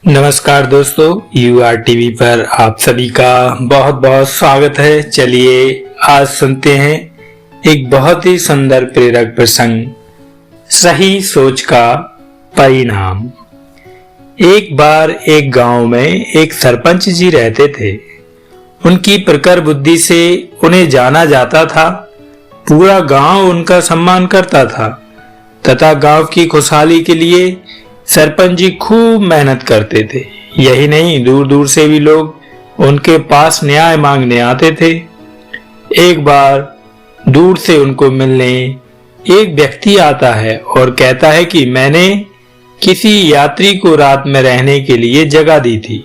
नमस्कार दोस्तों, UR TV पर आप सभी का बहुत बहुत स्वागत है। चलिए आज सुनते हैं एक बहुत ही सुंदर प्रेरक प्रसंग, सही सोच का परिणाम। एक बार एक गांव में एक सरपंच जी रहते थे। उनकी प्रखर बुद्धि से उन्हें जाना जाता था। पूरा गांव उनका सम्मान करता था तथा गांव की खुशहाली के लिए सरपंच जी खूब मेहनत करते थे। यही नहीं, दूर दूर से भी लोग उनके पास न्याय मांगने आते थे। एक बार दूर से उनको मिलने एक व्यक्ति आता है और कहता है कि मैंने किसी यात्री को रात में रहने के लिए जगह दी थी,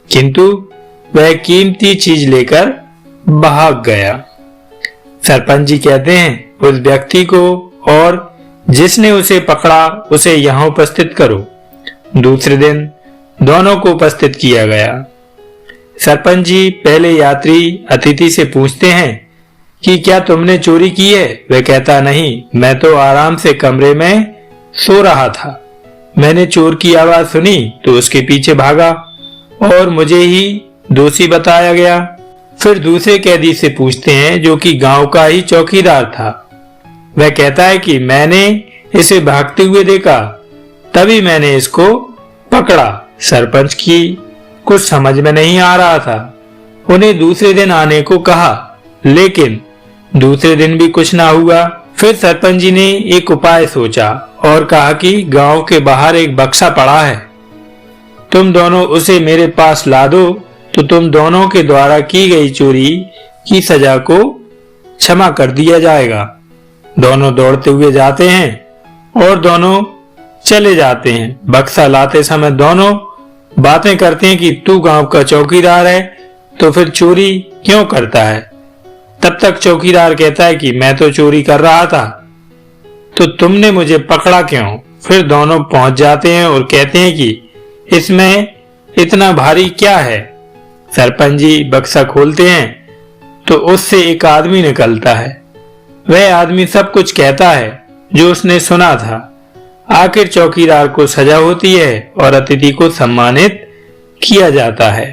किंतु वह कीमती चीज लेकर भाग गया। सरपंच जी कहते हैं, उस व्यक्ति को और जिसने उसे पकड़ा उसे यहाँ उपस्थित करो। दूसरे दिन दोनों को उपस्थित किया गया। सरपंच जी पहले यात्री अतिथि से पूछते हैं कि क्या तुमने चोरी की है? वह कहता नहीं, मैं तो आराम से कमरे में सो रहा था। मैंने चोर की आवाज सुनी तो उसके पीछे भागा और मुझे ही दोषी बताया गया। फिर दूसरे कैदी से पूछते हैं जो कि गांव का ही चौकीदार था। वह कहता है कि मैंने इसे भागते हुए देखा, तभी मैंने इसको पकड़ा। सरपंच की कुछ समझ में नहीं आ रहा था। उन्हें दूसरे दिन आने को कहा, लेकिन दूसरे दिन भी कुछ ना हुआ। फिर सरपंच जी ने एक उपाय सोचा और कहा कि गांव के बाहर एक बक्सा पड़ा है, तुम दोनों उसे मेरे पास ला दो तो तुम दोनों के द्वारा की गई चोरी की सजा को क्षमा कर दिया जाएगा। दोनों दौड़ते हुए जाते हैं और दोनों चले जाते हैं। बक्सा लाते समय दोनों बातें करते हैं कि तू गांव का चौकीदार है तो फिर चोरी क्यों करता है? तब तक चौकीदार कहता है कि मैं तो चोरी कर रहा था, तो तुमने मुझे पकड़ा क्यों? फिर दोनों पहुंच जाते हैं और कहते हैं कि इसमें इतना भारी क्या है? सरपंच जी बक्सा खोलते हैं तो उससे एक आदमी निकलता है। वह आदमी सब कुछ कहता है जो उसने सुना था। आखिर चौकीदार को सजा होती है और अतिथि को सम्मानित किया जाता है।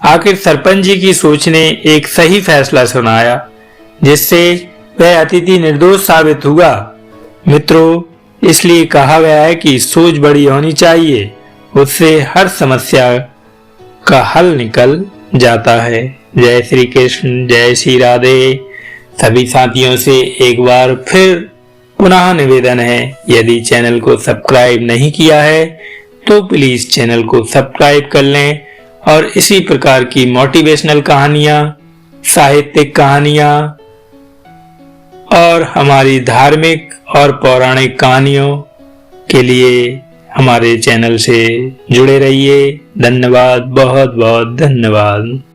आखिर सरपंच जी की सोच ने एक सही फैसला सुनाया, जिससे वह अतिथि निर्दोष साबित हुआ। मित्रों, इसलिए कहा गया है कि सोच बड़ी होनी चाहिए, उससे हर समस्या का हल निकल जाता है। जय श्री कृष्ण, जय श्री राधे। सभी साथियों से एक बार फिर पुनः निवेदन है, यदि चैनल को सब्सक्राइब नहीं किया है तो प्लीज चैनल को सब्सक्राइब कर लें और इसी प्रकार की मोटिवेशनल कहानियां, साहित्यिक कहानियां और हमारी धार्मिक और पौराणिक कहानियों के लिए हमारे चैनल से जुड़े रहिए। धन्यवाद, बहुत बहुत धन्यवाद।